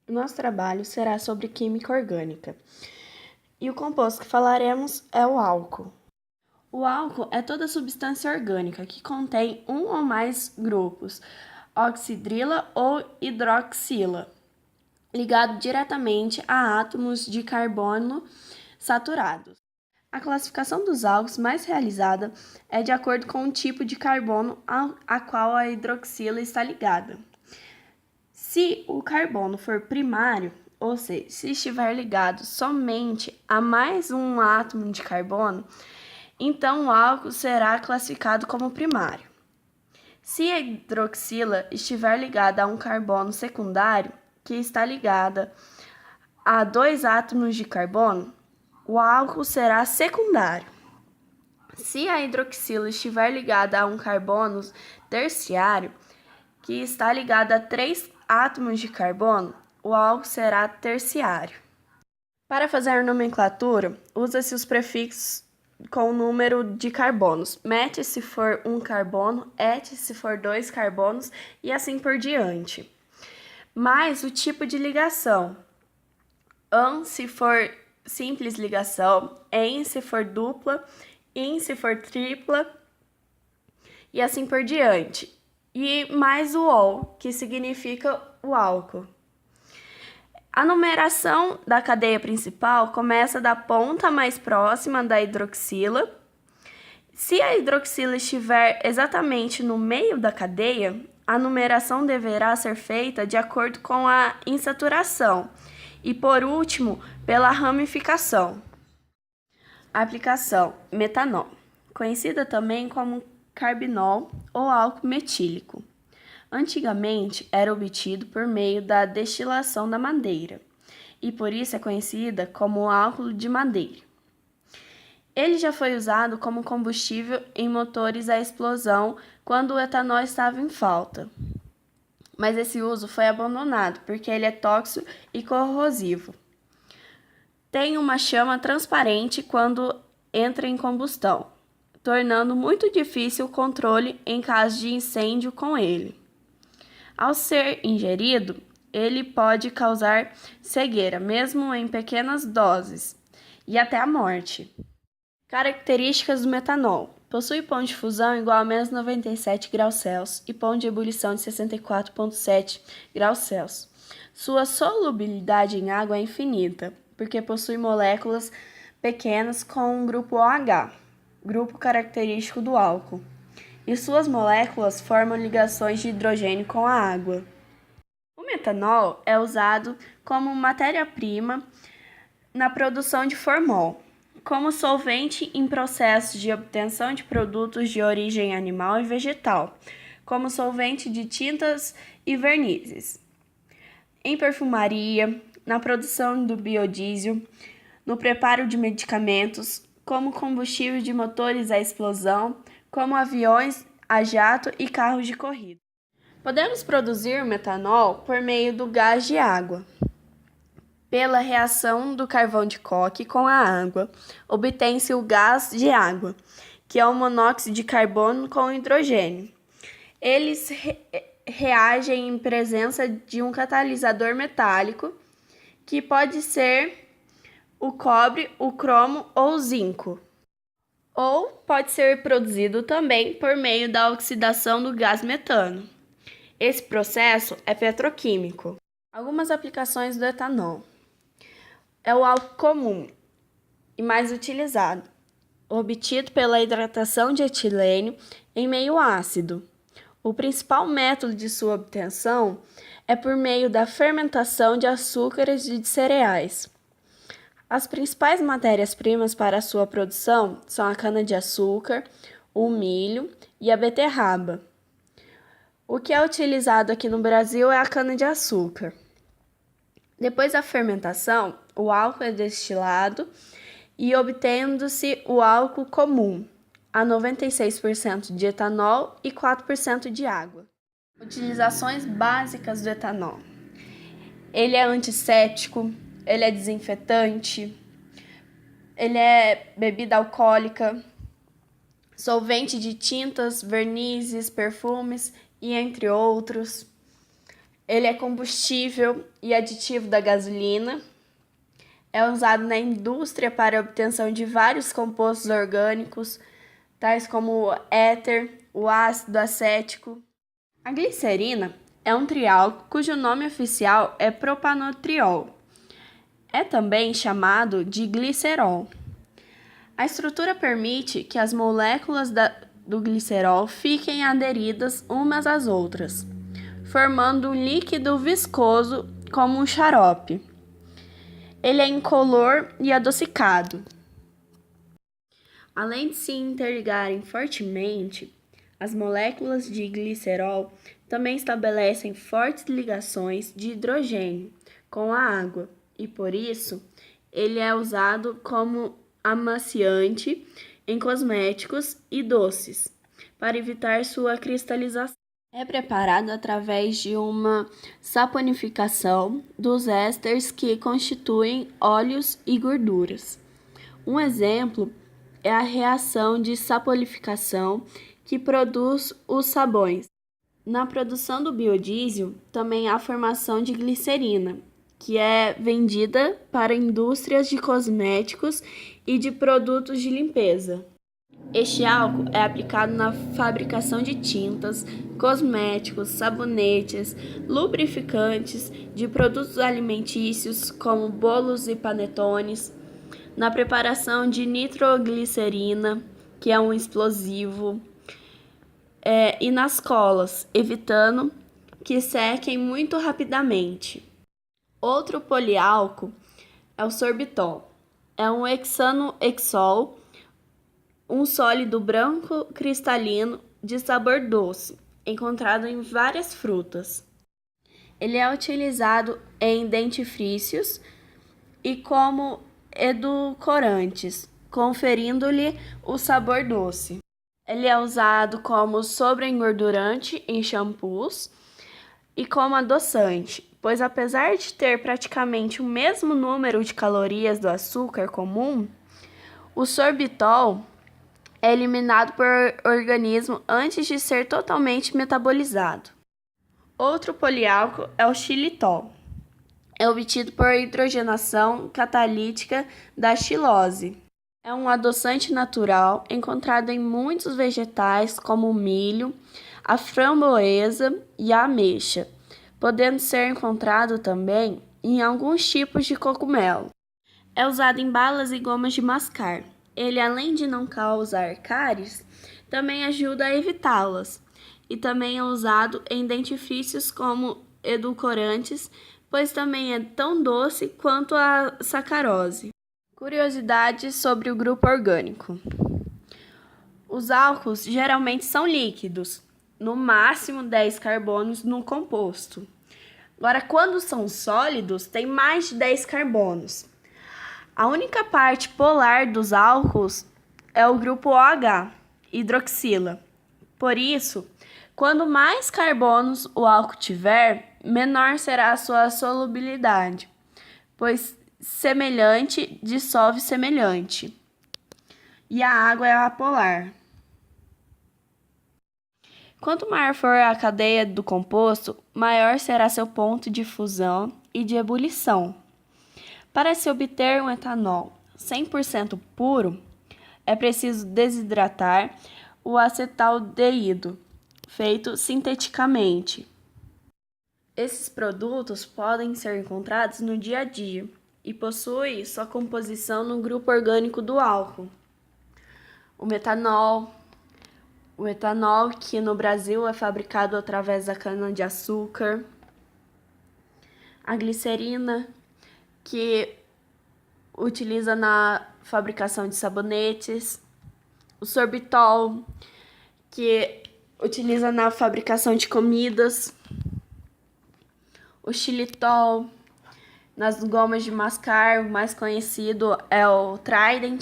O nosso trabalho será sobre química orgânica e o composto que falaremos é o álcool. O álcool é toda substância orgânica que contém um ou mais grupos, oxidrila ou hidroxila, ligado diretamente a átomos de carbono saturados. A classificação dos álcools mais realizada é de acordo com o tipo de carbono a qual a hidroxila está ligada. Se o carbono for primário, ou seja, se estiver ligado somente a mais um átomo de carbono, então o álcool será classificado como primário. Se a hidroxila estiver ligada a um carbono secundário, que está ligada a dois átomos de carbono, o álcool será secundário. Se a hidroxila estiver ligada a um carbono terciário, que está ligado a três átomos de carbono, o álcool será terciário. Para fazer a nomenclatura, usa-se os prefixos com o número de carbonos. Met se for um carbono, et se for dois carbonos e assim por diante. Mais o tipo de ligação. An se for simples ligação, en se for dupla, in se for tripla e assim por diante. E mais o ol, que significa o álcool. A numeração da cadeia principal começa da ponta mais próxima da hidroxila. Se a hidroxila estiver exatamente no meio da cadeia, a numeração deverá ser feita de acordo com a insaturação e, por último, pela ramificação. Aplicação: metanol, conhecida também como carbinol ou álcool metílico. Antigamente era obtido por meio da destilação da madeira, e por isso é conhecida como álcool de madeira. Ele já foi usado como combustível em motores a explosão quando o etanol estava em falta. Mas esse uso foi abandonado porque ele é tóxico e corrosivo. Tem uma chama transparente quando entra em combustão, tornando muito difícil o controle em caso de incêndio com ele. Ao ser ingerido, ele pode causar cegueira, mesmo em pequenas doses, e até a morte. Características do metanol: possui ponto de fusão igual a menos 97 graus Celsius e ponto de ebulição de 64,7 graus Celsius. Sua solubilidade em água é infinita, porque possui moléculas pequenas com um grupo OH, grupo característico do álcool, e suas moléculas formam ligações de hidrogênio com a água. O metanol é usado como matéria-prima na produção de formol, como solvente em processos de obtenção de produtos de origem animal e vegetal, como solvente de tintas e vernizes, em perfumaria, na produção do biodiesel, no preparo de medicamentos, como combustível de motores a explosão, como aviões a jato e carros de corrida. Podemos produzir metanol por meio do gás de água. Pela reação do carvão de coque com a água, obtém-se o gás de água, que é o monóxido de carbono com hidrogênio. Eles reagem em presença de um catalisador metálico, que pode ser o cobre, o cromo ou o zinco. Ou pode ser produzido também por meio da oxidação do gás metano. Esse processo é petroquímico. Algumas aplicações do etanol. É o álcool comum e mais utilizado, obtido pela hidratação de etilênio em meio ácido. O principal método de sua obtenção é por meio da fermentação de açúcares e de cereais. As principais matérias-primas para a sua produção são a cana-de-açúcar, o milho e a beterraba. O que é utilizado aqui no Brasil é a cana-de-açúcar. Depois da fermentação, o álcool é destilado e obtendo-se o álcool comum, a 96% de etanol e 4% de água. Utilizações básicas do etanol. Ele é antisséptico, ele é desinfetante, ele é bebida alcoólica, solvente de tintas, vernizes, perfumes e entre outros. Ele é combustível e aditivo da gasolina. É usado na indústria para a obtenção de vários compostos orgânicos, tais como o éter, o ácido acético. A glicerina é um triálcool cujo nome oficial é propanotriol. É também chamado de glicerol. A estrutura permite que as moléculas do glicerol fiquem aderidas umas às outras, formando um líquido viscoso como um xarope. Ele é incolor e adocicado. Além de se interligarem fortemente, as moléculas de glicerol também estabelecem fortes ligações de hidrogênio com a água e, por isso, ele é usado como amaciante em cosméticos e doces, para evitar sua cristalização. É preparado através de uma saponificação dos ésteres que constituem óleos e gorduras. Um exemplo é a reação de saponificação que produz os sabões. Na produção do biodiesel, também há a formação de glicerina, que é vendida para indústrias de cosméticos e de produtos de limpeza. Este álcool é aplicado na fabricação de tintas, cosméticos, sabonetes, lubrificantes, de produtos alimentícios como bolos e panetones, na preparação de nitroglicerina, que é um explosivo, e nas colas, evitando que sequem muito rapidamente. Outro poliálcool é o sorbitol. É um hexanohexol, um sólido branco cristalino de sabor doce, encontrado em várias frutas. Ele é utilizado em dentifrícios e como edulcorantes, conferindo-lhe o sabor doce. Ele é usado como sobreengordurante em shampoos e como adoçante, pois apesar de ter praticamente o mesmo número de calorias do açúcar comum, o sorbitol é eliminado por organismo antes de ser totalmente metabolizado. Outro poliálcool é o xilitol. É obtido por hidrogenação catalítica da xilose. É um adoçante natural encontrado em muitos vegetais como o milho, a framboesa e a ameixa, podendo ser encontrado também em alguns tipos de cogumelo. É usado em balas e gomas de mascar. Ele, além de não causar cáries, também ajuda a evitá-las. E também é usado em dentifrícios como edulcorantes, pois também é tão doce quanto a sacarose. Curiosidades sobre o grupo orgânico. Os álcools geralmente são líquidos, no máximo 10 carbonos no composto. Agora, quando são sólidos, tem mais de 10 carbonos. A única parte polar dos álcools é o grupo OH, hidroxila. Por isso, quando mais carbonos o álcool tiver, menor será a sua solubilidade, pois semelhante dissolve semelhante. E a água é apolar. Quanto maior for a cadeia do composto, maior será seu ponto de fusão e de ebulição. Para se obter um etanol 100% puro, é preciso desidratar o acetaldeído, feito sinteticamente. Esses produtos podem ser encontrados no dia a dia e possuem sua composição no grupo orgânico do álcool. O etanol, que no Brasil é fabricado através da cana-de-açúcar. A glicerina, que utiliza na fabricação de sabonetes, o sorbitol, que utiliza na fabricação de comidas, o xilitol, nas gomas de mascar, o mais conhecido é o Trident.